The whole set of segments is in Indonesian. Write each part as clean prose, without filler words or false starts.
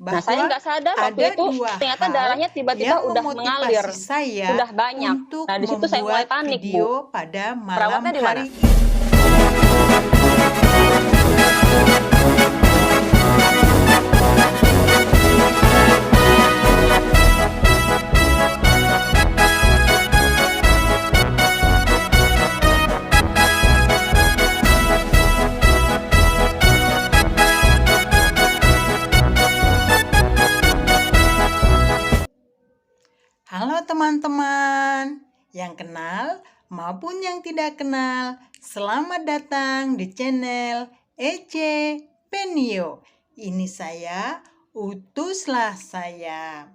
Nah, saya bahwa nggak sadar waktu ada itu dua ternyata hal darahnya tiba-tiba yang udah mengalir, memotivasi saya udah banyak. untuk Nah, di situ saya mulai membuat panik, Bu. video pada malam Perawatnya di mana? hari ini. Halo teman-teman, yang kenal maupun yang tidak kenal, selamat datang di channel Ece Penio. Ini saya, utuslah saya.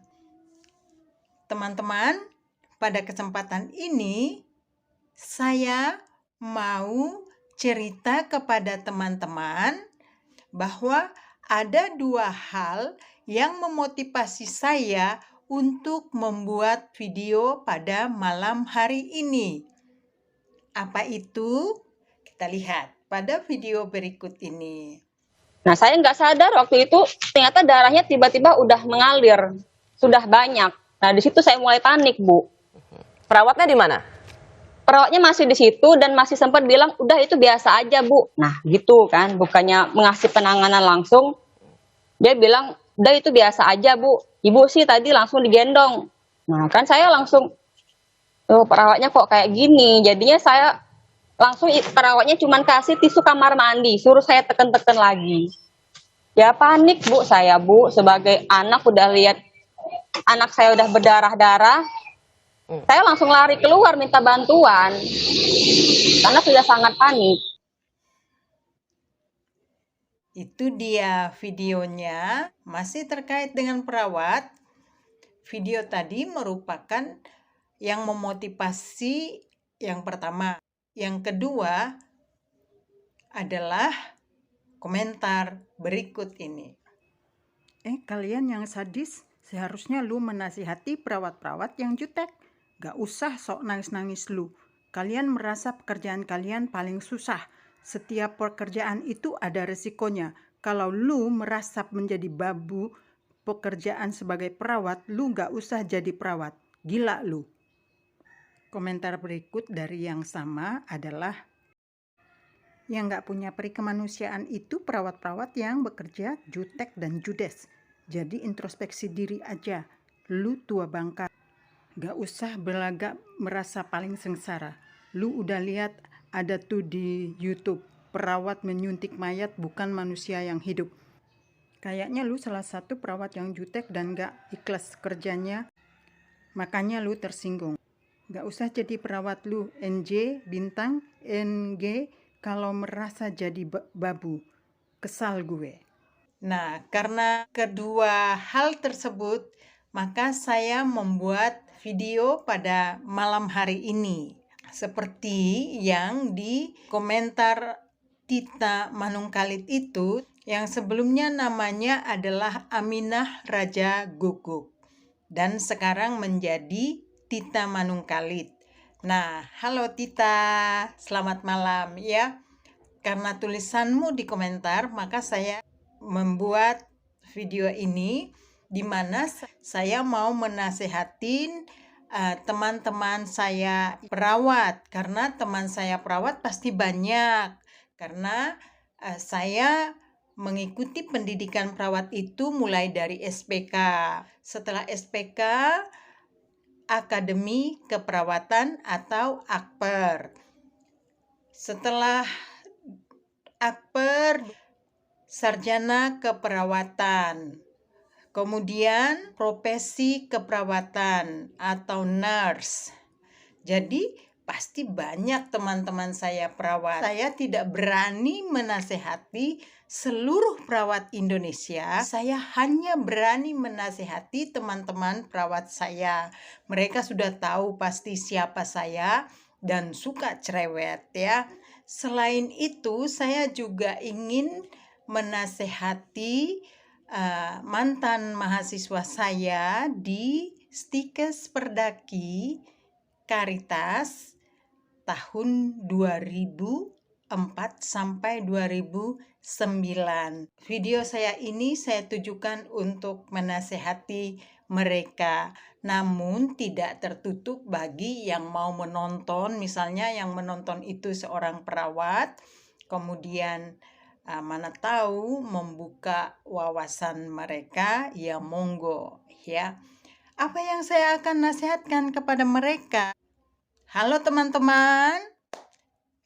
Teman-teman, pada kesempatan ini saya mau cerita kepada teman-teman bahwa ada dua hal yang memotivasi saya untuk membuat video pada malam hari ini. Apa itu? Kita lihat pada video berikut ini. Nah, saya nggak sadar waktu itu ternyata darahnya tiba-tiba udah mengalir, sudah banyak. Nah, di situ saya mulai panik, Bu. Perawatnya di mana? Perawatnya masih di situ dan masih sempat bilang, udah itu biasa aja, Bu. Nah, gitu kan, bukannya mengasih penanganan langsung. Dia bilang, udah itu biasa aja, Bu. Ibu sih tadi langsung digendong. Nah, kan saya langsung, perawatnya kok kayak gini. Jadinya saya langsung perawatnya cuma kasih tisu kamar mandi, suruh saya teken-teken lagi. Ya panik, Bu, saya, Bu. Sebagai anak udah lihat anak saya udah berdarah-darah. Saya langsung lari keluar minta bantuan. Karena sudah sangat panik. Itu dia videonya, masih terkait dengan perawat. Video tadi merupakan yang memotivasi yang pertama. Yang kedua adalah komentar berikut ini. Kalian yang sadis, seharusnya lu menasihati perawat-perawat yang jutek. Gak usah sok nangis-nangis lu. Kalian merasa pekerjaan kalian paling susah. Setiap pekerjaan itu ada resikonya. Kalau lu merasa menjadi babu pekerjaan sebagai perawat, lu gak usah jadi perawat. Gila lu. Komentar berikut dari yang sama adalah, yang gak punya peri kemanusiaan itu perawat-perawat yang bekerja jutek dan judes. Jadi introspeksi diri aja. Lu tua bangka. Gak usah berlagak merasa paling sengsara. Lu udah lihat ada tuh di YouTube, perawat menyuntik mayat bukan manusia yang hidup. Kayaknya lu salah satu perawat yang jutek dan gak ikhlas kerjanya. Makanya lu tersinggung. Gak usah jadi perawat lu NJ, bintang, NG kalau merasa jadi babu. Kesal gue. Nah, karena kedua hal tersebut, maka saya membuat video pada malam hari ini. Seperti yang di komentar Tita Manungkalit itu, yang sebelumnya namanya adalah Aminah Raja Guguk. Dan sekarang menjadi Tita Manungkalit. Nah, halo Tita, selamat malam ya. Karena tulisanmu di komentar, maka saya membuat video ini di mana saya mau menasehatin teman-teman saya perawat, karena teman saya perawat pasti banyak, karena saya mengikuti pendidikan perawat itu mulai dari SPK. Setelah SPK, Akademi Keperawatan atau Akper. Setelah Akper, Sarjana Keperawatan. Kemudian profesi keperawatan atau nurse. Jadi pasti banyak teman-teman saya perawat. Saya tidak berani menasehati seluruh perawat Indonesia. Saya hanya berani menasehati teman-teman perawat saya. Mereka sudah tahu pasti siapa saya dan suka cerewet ya. Selain itu, saya juga ingin menasehati mantan mahasiswa saya di Stikes Perdaki Karitas tahun 2000 sampai 2009. Video saya ini saya tujukan untuk menasehati mereka, namun tidak tertutup bagi yang mau menonton. Misalnya yang menonton itu seorang perawat, kemudian mana tahu membuka wawasan mereka, ya monggo ya. Apa yang saya akan nasihatkan kepada mereka? Halo teman-teman.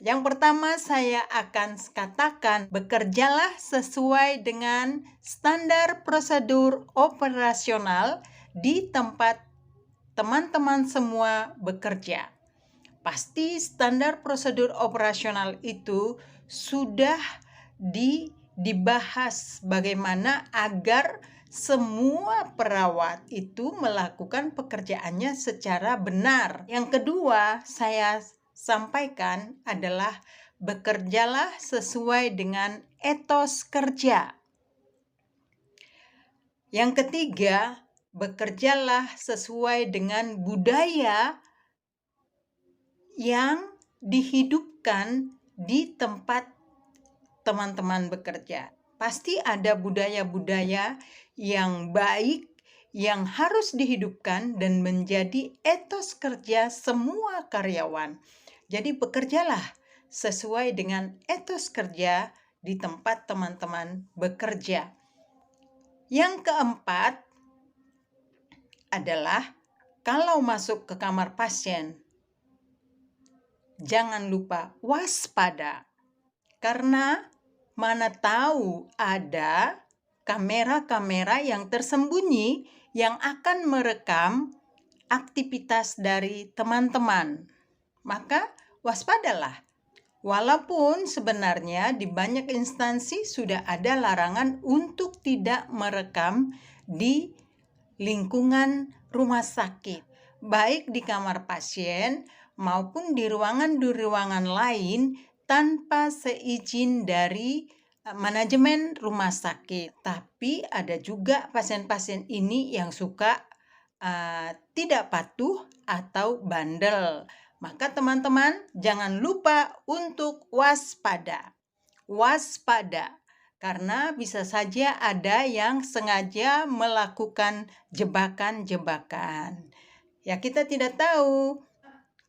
Yang pertama saya akan katakan, bekerjalah sesuai dengan standar prosedur operasional di tempat teman-teman semua bekerja. Pasti standar prosedur operasional itu sudah dibahas bagaimana agar semua perawat itu melakukan pekerjaannya secara benar. Yang kedua, saya sampaikan adalah bekerjalah sesuai dengan etos kerja. Yang ketiga, bekerjalah sesuai dengan budaya yang dihidupkan di tempat teman-teman bekerja. Pasti ada budaya-budaya yang baik yang harus dihidupkan dan menjadi etos kerja semua karyawan. Jadi bekerjalah sesuai dengan etos kerja di tempat teman-teman bekerja. Yang keempat adalah kalau masuk ke kamar pasien, jangan lupa waspada. Karena mana tahu ada kamera-kamera yang tersembunyi yang akan merekam aktivitas dari teman-teman. Maka waspadalah. Walaupun sebenarnya di banyak instansi sudah ada larangan untuk tidak merekam di lingkungan rumah sakit, baik di kamar pasien maupun di ruangan lain tanpa seizin dari manajemen rumah sakit. Tapi ada juga pasien-pasien ini yang suka tidak patuh atau bandel. Maka teman-teman jangan lupa untuk waspada. Waspada. Karena bisa saja ada yang sengaja melakukan jebakan-jebakan. Ya kita tidak tahu.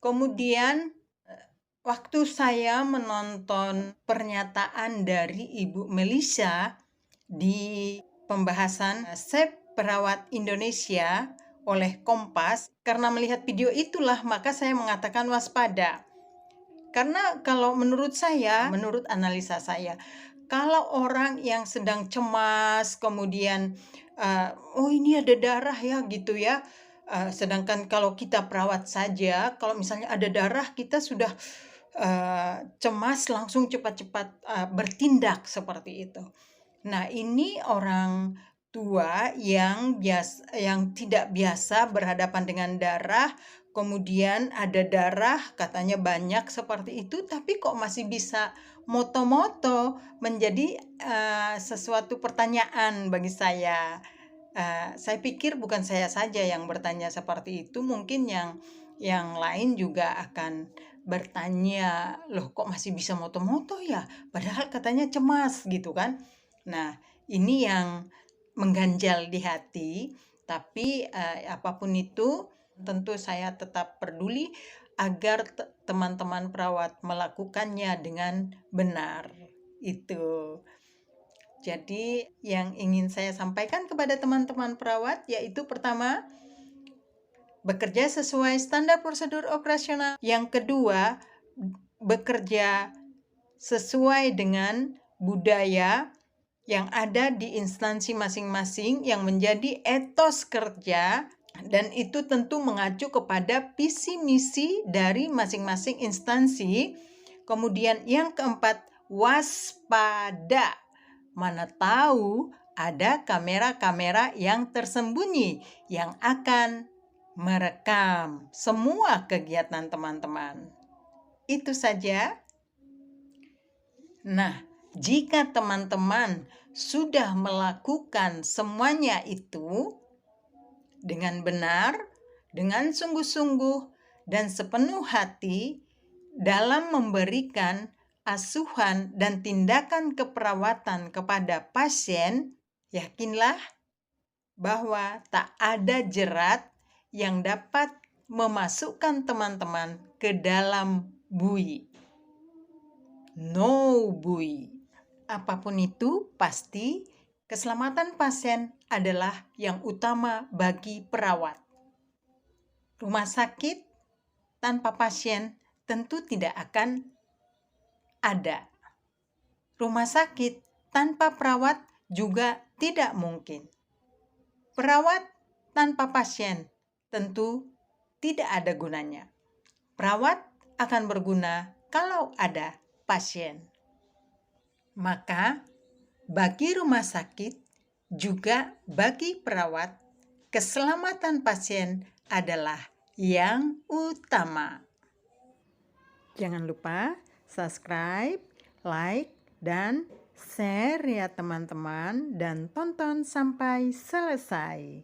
Kemudian waktu saya menonton pernyataan dari Ibu Melissa di pembahasan Sep Perawat Indonesia oleh Kompas, karena melihat video itulah maka saya mengatakan waspada. Karena kalau menurut saya, menurut analisa saya, kalau orang yang sedang cemas, kemudian oh ini ada darah ya gitu ya, sedangkan kalau kita perawat saja, kalau misalnya ada darah kita sudah cemas langsung cepat-cepat bertindak seperti itu. Nah ini orang tua yang tidak biasa berhadapan dengan darah, kemudian ada darah katanya banyak seperti itu, tapi kok masih bisa moto-moto, menjadi sesuatu pertanyaan bagi saya. Saya pikir bukan saya saja yang bertanya seperti itu, mungkin yang lain juga akan bertanya, loh kok masih bisa moto-moto ya? Padahal katanya cemas gitu kan. Nah ini yang mengganjal di hati, tapi apapun itu tentu saya tetap peduli agar teman-teman perawat melakukannya dengan benar. Itu. Jadi yang ingin saya sampaikan kepada teman-teman perawat yaitu pertama, bekerja sesuai standar prosedur operasional. Yang kedua, bekerja sesuai dengan budaya yang ada di instansi masing-masing yang menjadi etos kerja, dan itu tentu mengacu kepada visi misi dari masing-masing instansi. Kemudian yang keempat, waspada. Mana tahu ada kamera-kamera yang tersembunyi yang akan merekam semua kegiatan teman-teman. Itu saja. Nah, jika teman-teman sudah melakukan semuanya itu dengan benar, dengan sungguh-sungguh, dan sepenuh hati dalam memberikan asuhan dan tindakan keperawatan kepada pasien, yakinlah bahwa tak ada jerat yang dapat memasukkan teman-teman ke dalam bui. No bui. Apapun itu, pasti keselamatan pasien adalah yang utama bagi perawat. Rumah sakit tanpa pasien tentu tidak akan ada. Rumah sakit tanpa perawat juga tidak mungkin. Perawat tanpa pasien tentu tidak ada gunanya. Perawat akan berguna kalau ada pasien. Maka, bagi rumah sakit, juga bagi perawat, keselamatan pasien adalah yang utama. Jangan lupa subscribe, like, dan share ya teman-teman, dan tonton sampai selesai.